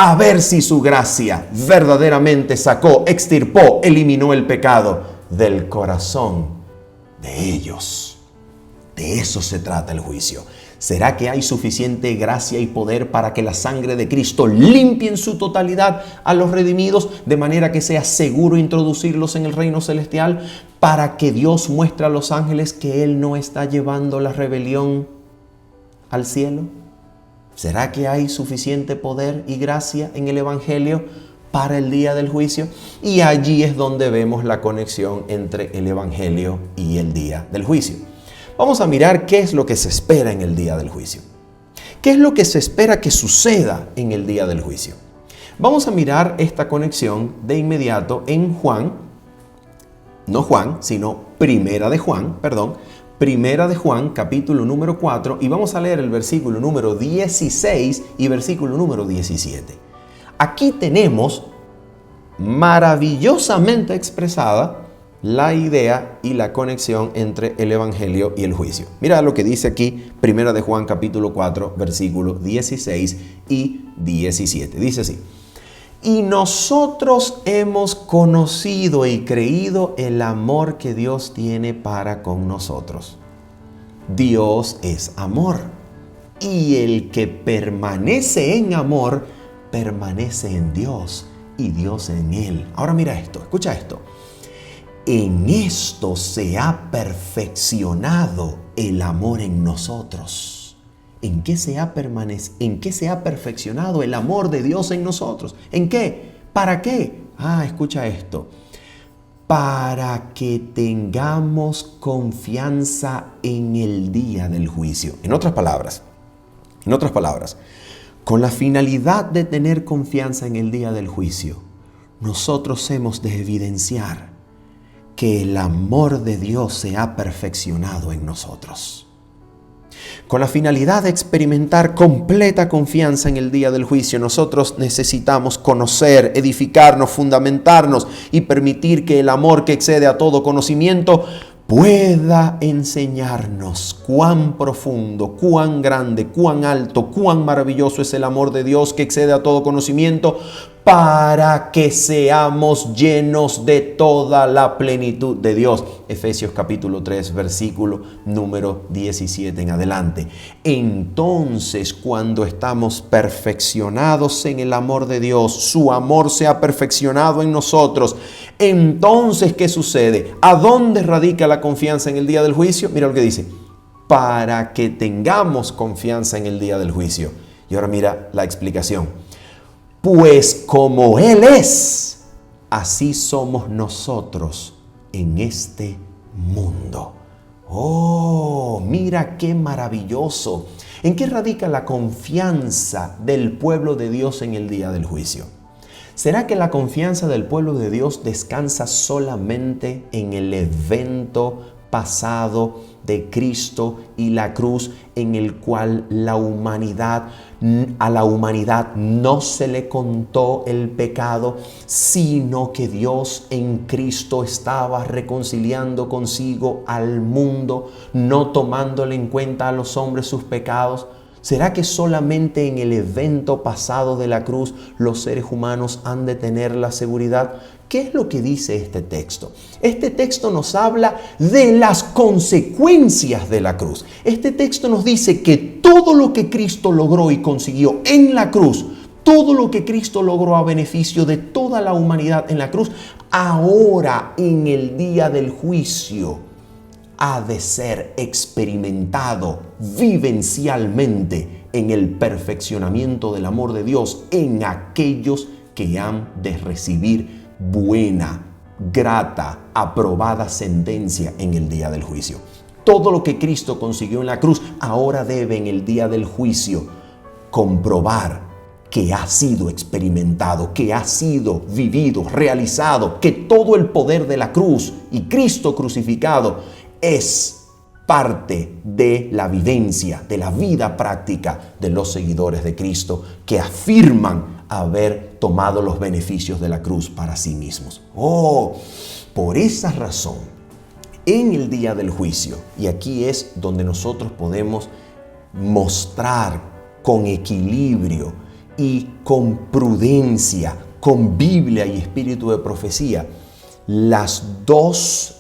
a ver si su gracia verdaderamente sacó, extirpó, eliminó el pecado del corazón de ellos. De eso se trata el juicio. ¿Será que hay suficiente gracia y poder para que la sangre de Cristo limpie en su totalidad a los redimidos, de manera que sea seguro introducirlos en el reino celestial, para que Dios muestre a los ángeles que Él no está llevando la rebelión al cielo? ¿Será que hay suficiente poder y gracia en el Evangelio para el día del juicio? Y allí es donde vemos la conexión entre el Evangelio y el día del juicio. Vamos a mirar qué es lo que se espera en el día del juicio. ¿Qué es lo que se espera que suceda en el día del juicio? Vamos a mirar esta conexión de inmediato en Primera de Juan, capítulo número 4, y vamos a leer el versículo número 16 y versículo número 17. Aquí tenemos maravillosamente expresada la idea y la conexión entre el Evangelio y el juicio. Mira lo que dice aquí, Primera de Juan, capítulo 4, versículos 16 y 17. Dice así: y nosotros hemos conocido y creído el amor que Dios tiene para con nosotros. Dios es amor, y el que permanece en amor, permanece en Dios y Dios en él. Ahora mira esto, escucha esto. En esto se ha perfeccionado el amor en nosotros. ¿En qué se ha perfeccionado el amor de Dios en nosotros? ¿En qué? ¿Para qué? Escucha esto. Para que tengamos confianza en el día del juicio. En otras palabras, con la finalidad de tener confianza en el día del juicio, nosotros hemos de evidenciar que el amor de Dios se ha perfeccionado en nosotros. Con la finalidad de experimentar completa confianza en el día del juicio, nosotros necesitamos conocer, edificarnos, fundamentarnos y permitir que el amor que excede a todo conocimiento pueda enseñarnos cuán profundo, cuán grande, cuán alto, cuán maravilloso es el amor de Dios que excede a todo conocimiento, para que seamos llenos de toda la plenitud de Dios. Efesios capítulo 3, versículo número 17 en adelante. Entonces, cuando estamos perfeccionados en el amor de Dios, su amor se ha perfeccionado en nosotros. Entonces, ¿qué sucede? ¿A dónde radica la confianza en el día del juicio? Mira lo que dice. Para que tengamos confianza en el día del juicio. Y ahora mira la explicación. Pues como Él es, así somos nosotros en este mundo. ¡Oh, mira qué maravilloso! ¿En qué radica la confianza del pueblo de Dios en el día del juicio? ¿Será que la confianza del pueblo de Dios descansa solamente en el evento pasado de Cristo y la cruz, en el cual a la humanidad no se le contó el pecado, sino que Dios en Cristo estaba reconciliando consigo al mundo, no tomándole en cuenta a los hombres sus pecados? ¿Será que solamente en el evento pasado de la cruz los seres humanos han de tener la seguridad? ¿Qué es lo que dice este texto? Este texto nos habla de las consecuencias de la cruz. Este texto nos dice que todo lo que Cristo logró y consiguió en la cruz, todo lo que Cristo logró a beneficio de toda la humanidad en la cruz, ahora en el día del juicio ha de ser experimentado vivencialmente en el perfeccionamiento del amor de Dios en aquellos que han de recibir buena, grata, aprobada sentencia en el día del juicio. Todo lo que Cristo consiguió en la cruz ahora debe en el día del juicio comprobar que ha sido experimentado, que ha sido vivido, realizado, que todo el poder de la cruz y Cristo crucificado es parte de la vivencia, de la vida práctica de los seguidores de Cristo que afirman haber tomado los beneficios de la cruz para sí mismos. Por esa razón, en el día del juicio, y aquí es donde nosotros podemos mostrar con equilibrio y con prudencia, con Biblia y espíritu de profecía, los dos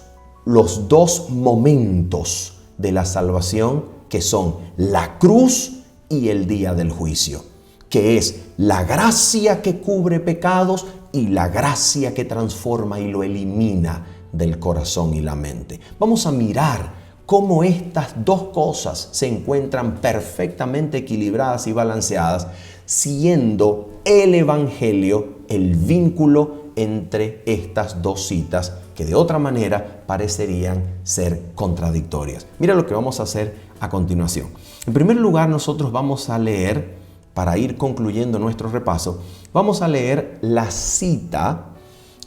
momentos de la salvación que son la cruz y el día del juicio, que es la gracia que cubre pecados y la gracia que transforma y lo elimina del corazón y la mente. Vamos a mirar cómo estas dos cosas se encuentran perfectamente equilibradas y balanceadas, siendo el Evangelio el vínculo entre estas dos citas que de otra manera parecerían ser contradictorias. Mira lo que vamos a hacer a continuación. En primer lugar, nosotros vamos a leer, para ir concluyendo nuestro repaso, vamos a leer la cita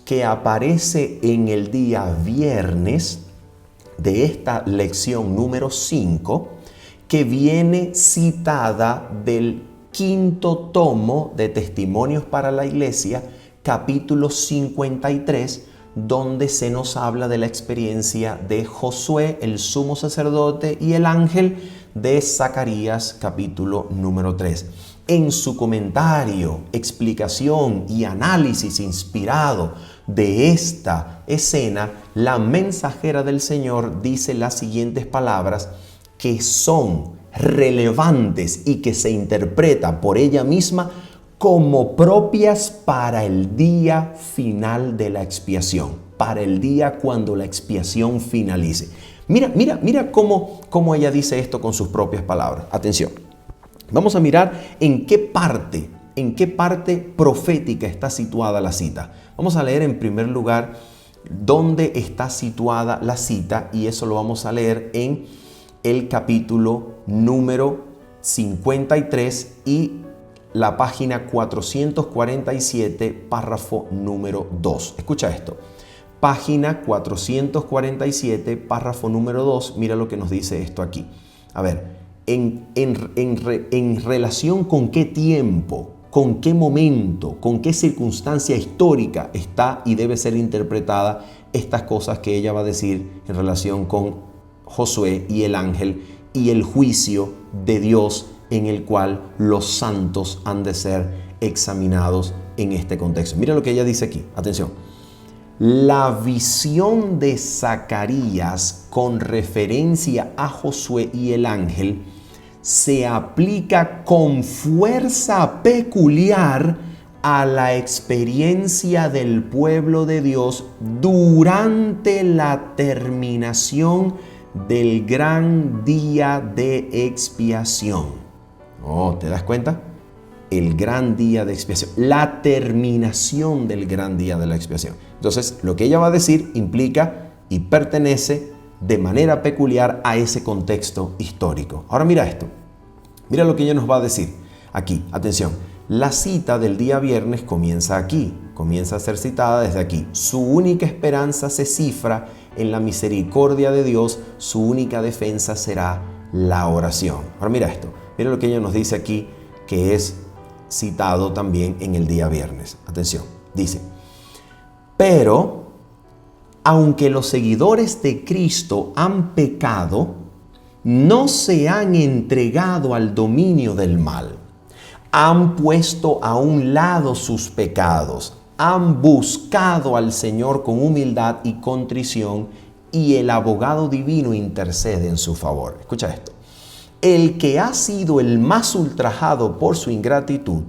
que aparece en el día viernes de esta lección número 5, que viene citada del quinto tomo de Testimonios para la Iglesia, capítulo 53, donde se nos habla de la experiencia de Josué, el sumo sacerdote, y el ángel de Zacarías, capítulo número 3. En su comentario, explicación y análisis inspirado de esta escena, la mensajera del Señor dice las siguientes palabras que son relevantes y que se interpreta por ella misma como propias para el día final de la expiación, para el día cuando la expiación finalice. Mira cómo ella dice esto con sus propias palabras. Atención, vamos a mirar en qué parte profética está situada la cita. Vamos a leer en primer lugar dónde está situada la cita, y eso lo vamos a leer en el capítulo número 53 y la página 447, párrafo número 2. Escucha esto. Página 447, párrafo número 2. Mira lo que nos dice esto aquí. A ver, en relación con qué tiempo, con qué momento, con qué circunstancia histórica está y debe ser interpretada estas cosas que ella va a decir en relación con Josué y el ángel y el juicio de Dios en el cual los santos han de ser examinados en este contexto. Mira lo que ella dice aquí. Atención. La visión de Zacarías con referencia a Josué y el ángel se aplica con fuerza peculiar a la experiencia del pueblo de Dios durante la terminación del gran día de expiación. Oh, ¿te das cuenta? El gran día de expiación, la terminación del gran día de la expiación. Entonces, lo que ella va a decir implica y pertenece de manera peculiar a ese contexto histórico. Ahora mira esto. Mira lo que ella nos va a decir aquí. Atención. La cita del día viernes comienza aquí. Comienza a ser citada desde aquí. Su única esperanza se cifra en la misericordia de Dios. Su única defensa será la oración. Ahora mira esto. Mira lo que ella nos dice aquí, que es citado también en el día viernes. Atención. Dice: pero aunque los seguidores de Cristo han pecado, no se han entregado al dominio del mal. Han puesto a un lado sus pecados, han buscado al Señor con humildad y contrición, y el abogado divino intercede en su favor. Escucha esto. El que ha sido el más ultrajado por su ingratitud,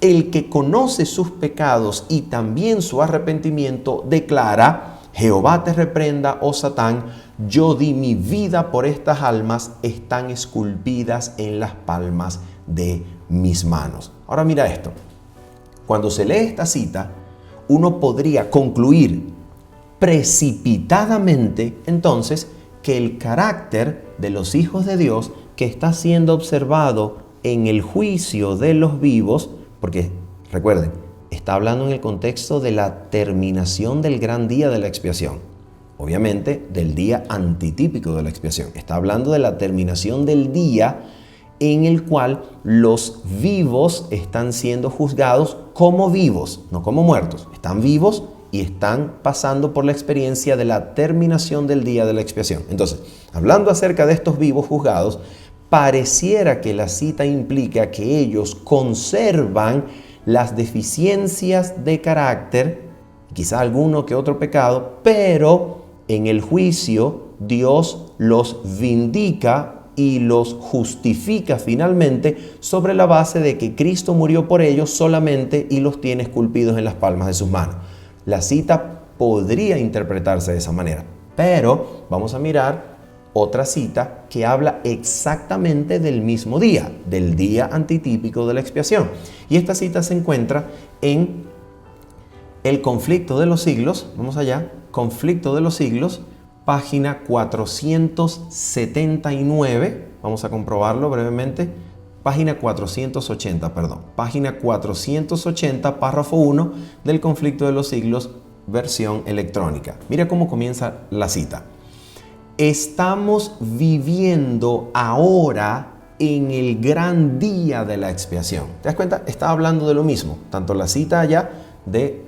el que conoce sus pecados y también su arrepentimiento, declara: Jehová te reprenda, oh Satán, yo di mi vida por estas almas, están esculpidas en las palmas de mis manos. Ahora mira esto. Cuando se lee esta cita, uno podría concluir precipitadamente entonces que el carácter de los hijos de Dios que está siendo observado en el juicio de los vivos, porque recuerden, está hablando en el contexto de la terminación del gran día de la expiación, obviamente del día antitípico de la expiación. Está hablando de la terminación del día en el cual los vivos están siendo juzgados como vivos, no como muertos. Están vivos y están pasando por la experiencia de la terminación del día de la expiación. Entonces, hablando acerca de estos vivos juzgados, pareciera que la cita implica que ellos conservan las deficiencias de carácter, quizá alguno que otro pecado, pero en el juicio Dios los vindica y los justifica finalmente sobre la base de que Cristo murió por ellos solamente y los tiene esculpidos en las palmas de sus manos. La cita podría interpretarse de esa manera, pero vamos a mirar otra cita que habla exactamente del mismo día, del día antitípico de la expiación. Y esta cita se encuentra en El Conflicto de los Siglos. Vamos allá, Conflicto de los Siglos, página 479. Vamos a comprobarlo brevemente. Página 480, Página 480, párrafo 1 del Conflicto de los Siglos, versión electrónica. Mira cómo comienza la cita. Estamos viviendo ahora en el gran día de la expiación. ¿Te das cuenta? Está hablando de lo mismo. Tanto la cita allá de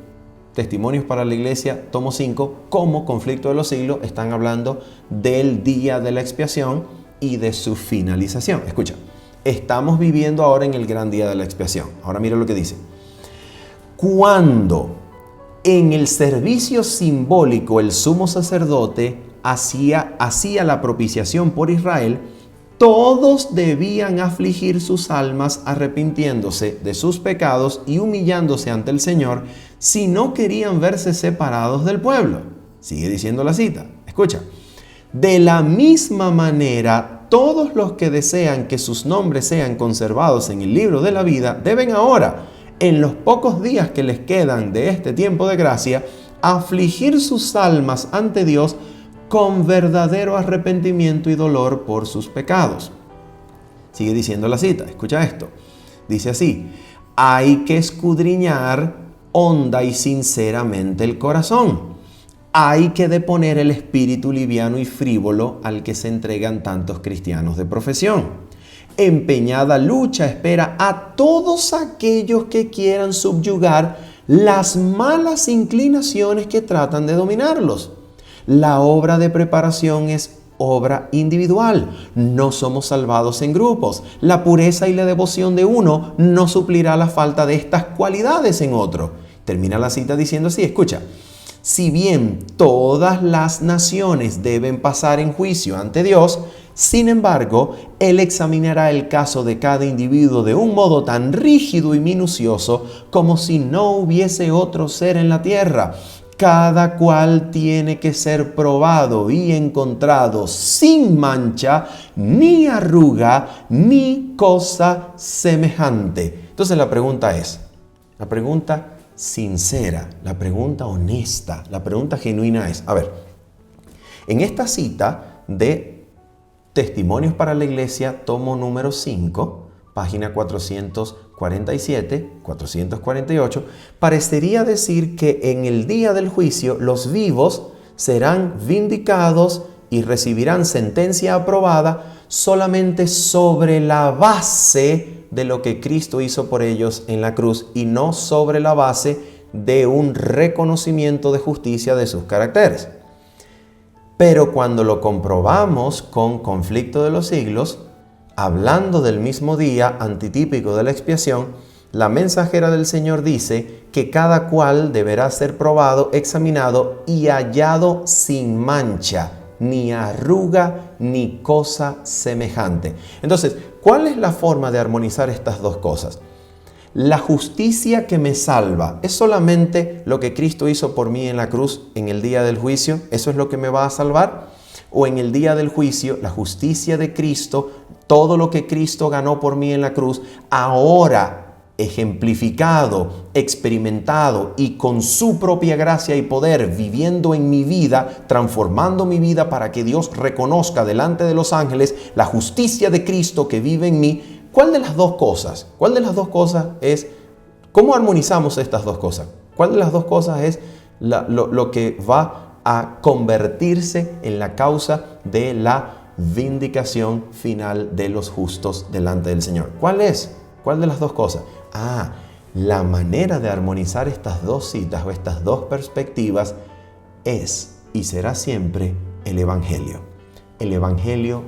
Testimonios para la Iglesia, tomo 5, como Conflicto de los Siglos, están hablando del día de la expiación y de su finalización. Escucha, estamos viviendo ahora en el gran día de la expiación. Ahora mira lo que dice. Cuando en el servicio simbólico el sumo sacerdote hacía la propiciación por Israel, todos debían afligir sus almas arrepintiéndose de sus pecados y humillándose ante el Señor si no querían verse separados del pueblo. Sigue diciendo la cita. Escucha. De la misma manera, todos los que desean que sus nombres sean conservados en el libro de la vida deben ahora, en los pocos días que les quedan de este tiempo de gracia, afligir sus almas ante Dios con verdadero arrepentimiento y dolor por sus pecados. Sigue diciendo la cita, escucha esto. Dice así, hay que escudriñar honda y sinceramente el corazón. Hay que deponer el espíritu liviano y frívolo al que se entregan tantos cristianos de profesión. Empeñada lucha espera a todos aquellos que quieran subyugar las malas inclinaciones que tratan de dominarlos. La obra de preparación es obra individual. No somos salvados en grupos. La pureza y la devoción de uno no suplirá la falta de estas cualidades en otro. Termina la cita diciendo así, escucha. Si bien todas las naciones deben pasar en juicio ante Dios, sin embargo, Él examinará el caso de cada individuo de un modo tan rígido y minucioso como si no hubiese otro ser en la tierra. Cada cual tiene que ser probado y encontrado sin mancha, ni arruga, ni cosa semejante. Entonces la pregunta sincera, la pregunta honesta, la pregunta genuina es, a ver, en esta cita de Testimonios para la Iglesia, tomo número 5, página 447, 448, parecería decir que en el día del juicio los vivos serán vindicados y recibirán sentencia aprobada solamente sobre la base de lo que Cristo hizo por ellos en la cruz y no sobre la base de un reconocimiento de justicia de sus caracteres. Pero cuando lo comprobamos con Conflicto de los Siglos, hablando del mismo día antitípico de la expiación, la mensajera del Señor dice que cada cual deberá ser probado, examinado y hallado sin mancha, ni arruga, ni cosa semejante. Entonces, ¿cuál es la forma de armonizar estas dos cosas? La justicia que me salva, ¿es solamente lo que Cristo hizo por mí en la cruz en el día del juicio? ¿Eso es lo que me va a salvar? ¿O en el día del juicio, la justicia de Cristo, todo lo que Cristo ganó por mí en la cruz, ahora ejemplificado, experimentado y con su propia gracia y poder viviendo en mi vida, transformando mi vida para que Dios reconozca delante de los ángeles la justicia de Cristo que vive en mí? ¿Cuál de las dos cosas? ¿Cuál de las dos cosas es? ¿Cómo armonizamos estas dos cosas? ¿Cuál de las dos cosas es lo que va a convertirse en la causa de la vindicación final de los justos delante del Señor? ¿Cuál es? ¿Cuál de las dos cosas? La manera de armonizar estas dos citas o estas dos perspectivas es y será siempre el Evangelio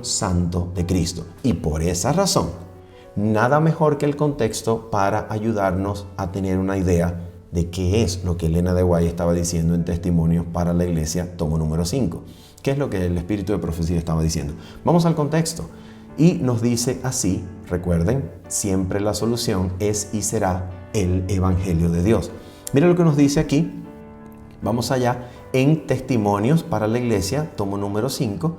Santo de Cristo. Y por esa razón, nada mejor que el contexto para ayudarnos a tener una idea de qué es lo que Elena de White estaba diciendo en Testimonios para la Iglesia, tomo número 5. ¿Qué es lo que el Espíritu de Profecía estaba diciendo? Vamos al contexto. Y nos dice así, recuerden, siempre la solución es y será el Evangelio de Dios. Mira lo que nos dice aquí, vamos allá, en Testimonios para la Iglesia, tomo número 5,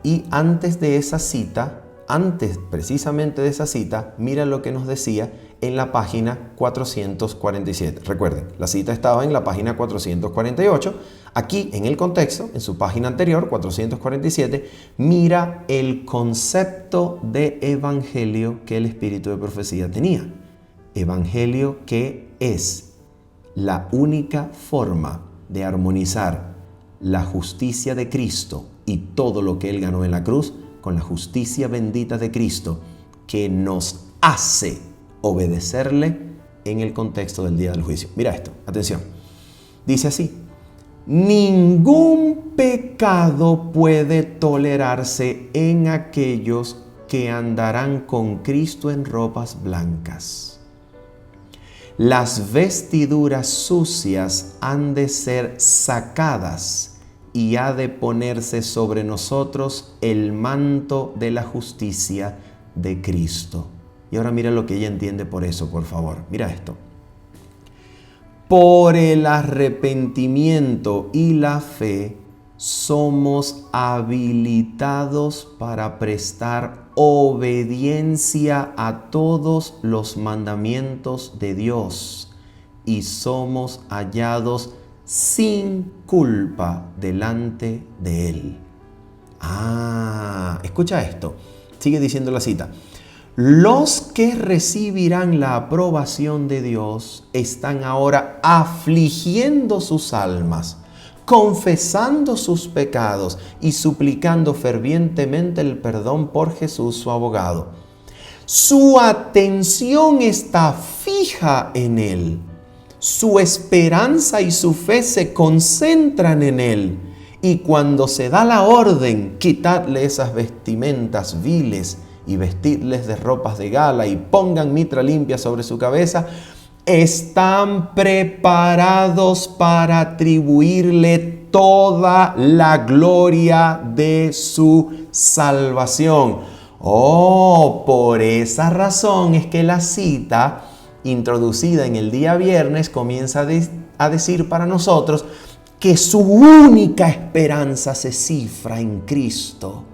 y antes de esa cita, antes precisamente de esa cita, mira lo que nos decía en la página 447. Recuerden, la cita estaba en la página 448. Aquí, en el contexto, en su página anterior, 447, mira el concepto de evangelio que el espíritu de profecía tenía. Evangelio que es la única forma de armonizar la justicia de Cristo y todo lo que Él ganó en la cruz con la justicia bendita de Cristo, que nos hace obedecerle en el contexto del día del juicio. Mira esto, atención. Dice así: ningún pecado puede tolerarse en aquellos que andarán con Cristo en ropas blancas. Las vestiduras sucias han de ser sacadas y ha de ponerse sobre nosotros el manto de la justicia de Cristo. Y ahora mira lo que ella entiende por eso, por favor. Mira esto. Por el arrepentimiento y la fe somos habilitados para prestar obediencia a todos los mandamientos de Dios y somos hallados sin culpa delante de Él. Escucha esto. Sigue diciendo la cita. Los que recibirán la aprobación de Dios están ahora afligiendo sus almas, confesando sus pecados y suplicando fervientemente el perdón por Jesús, su abogado. Su atención está fija en Él. Su esperanza y su fe se concentran en Él. Y cuando se da la orden, quitadle esas vestimentas viles y vestidles de ropas de gala y pongan mitra limpia sobre su cabeza, están preparados para atribuirle toda la gloria de su salvación. Por esa razón es que la cita introducida en el día viernes comienza a decir para nosotros que su única esperanza se cifra en Cristo.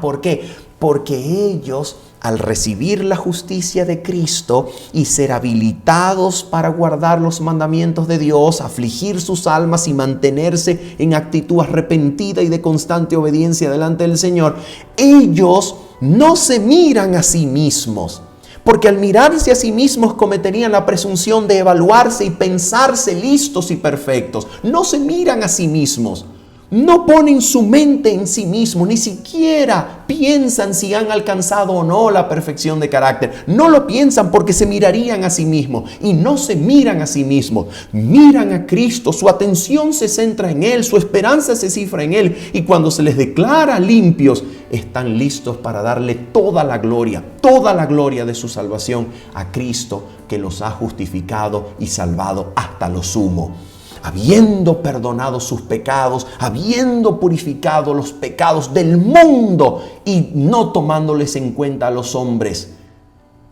¿Por qué? Porque ellos, al recibir la justicia de Cristo y ser habilitados para guardar los mandamientos de Dios, afligir sus almas y mantenerse en actitud arrepentida y de constante obediencia delante del Señor, ellos no se miran a sí mismos. Porque al mirarse a sí mismos cometerían la presunción de evaluarse y pensarse listos y perfectos. No se miran a sí mismos. No ponen su mente en sí mismos, ni siquiera piensan si han alcanzado o no la perfección de carácter. No lo piensan porque se mirarían a sí mismos y no se miran a sí mismos. Miran a Cristo, su atención se centra en Él, su esperanza se cifra en Él y cuando se les declara limpios, están listos para darle toda la gloria de su salvación a Cristo que los ha justificado y salvado hasta lo sumo. Habiendo perdonado sus pecados, habiendo purificado los pecados del mundo y no tomándoles en cuenta a los hombres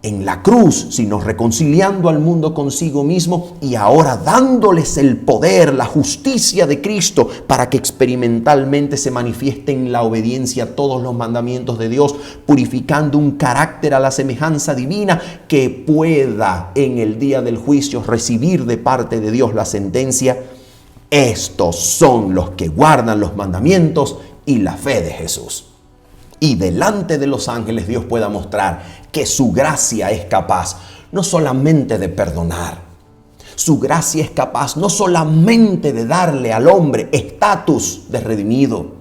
en la cruz, sino reconciliando al mundo consigo mismo y ahora dándoles el poder, la justicia de Cristo para que experimentalmente se manifieste en la obediencia a todos los mandamientos de Dios, purificando un carácter a la semejanza divina que pueda en el día del juicio recibir de parte de Dios la sentencia. Estos son los que guardan los mandamientos y la fe de Jesús. Y delante de los ángeles Dios pueda mostrar que su gracia es capaz no solamente de perdonar, su gracia es capaz no solamente de darle al hombre estatus de redimido,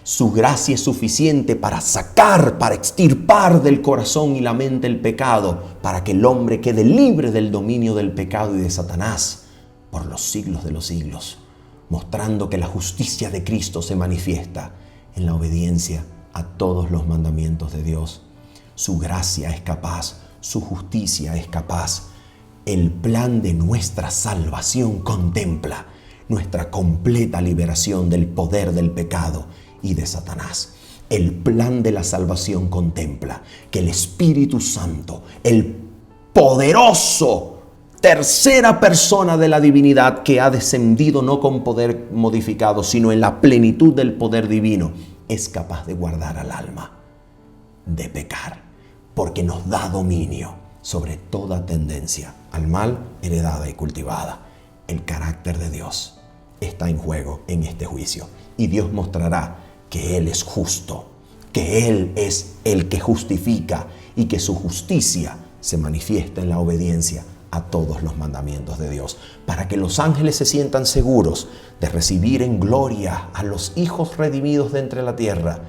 su gracia es suficiente para sacar, para extirpar del corazón y la mente el pecado, para que el hombre quede libre del dominio del pecado y de Satanás por los siglos de los siglos, mostrando que la justicia de Cristo se manifiesta en la obediencia a todos los mandamientos de Dios. Su gracia es capaz, su justicia es capaz. El plan de nuestra salvación contempla nuestra completa liberación del poder del pecado y de Satanás. el plan de la salvación contempla que el Espíritu Santo, el poderoso tercera persona de la divinidad que ha descendido no con poder modificado, sino en la plenitud del poder divino, es capaz de guardar al alma de pecar, porque nos da dominio sobre toda tendencia al mal heredada y cultivada. El carácter de Dios está en juego en este juicio y Dios mostrará que Él es justo, que Él es el que justifica y que su justicia se manifiesta en la obediencia a todos los mandamientos de Dios, para que los ángeles se sientan seguros de recibir en gloria a los hijos redimidos de entre la tierra,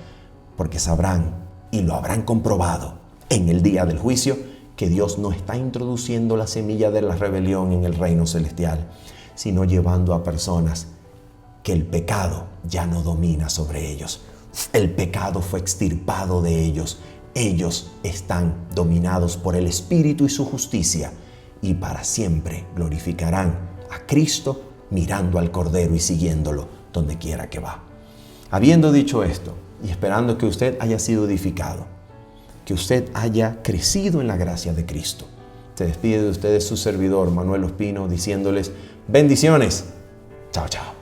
porque sabrán y lo habrán comprobado en el día del juicio que Dios no está introduciendo la semilla de la rebelión en el reino celestial, sino llevando a personas que el pecado ya no domina sobre ellos. El pecado fue extirpado de ellos. Ellos están dominados por el Espíritu y su justicia y para siempre glorificarán a Cristo mirando al Cordero y siguiéndolo donde quiera que va. Habiendo dicho esto y esperando que usted haya sido edificado, que usted haya crecido en la gracia de Cristo, se despide de ustedes su servidor Manuel Ospino diciéndoles bendiciones. Chao, chao.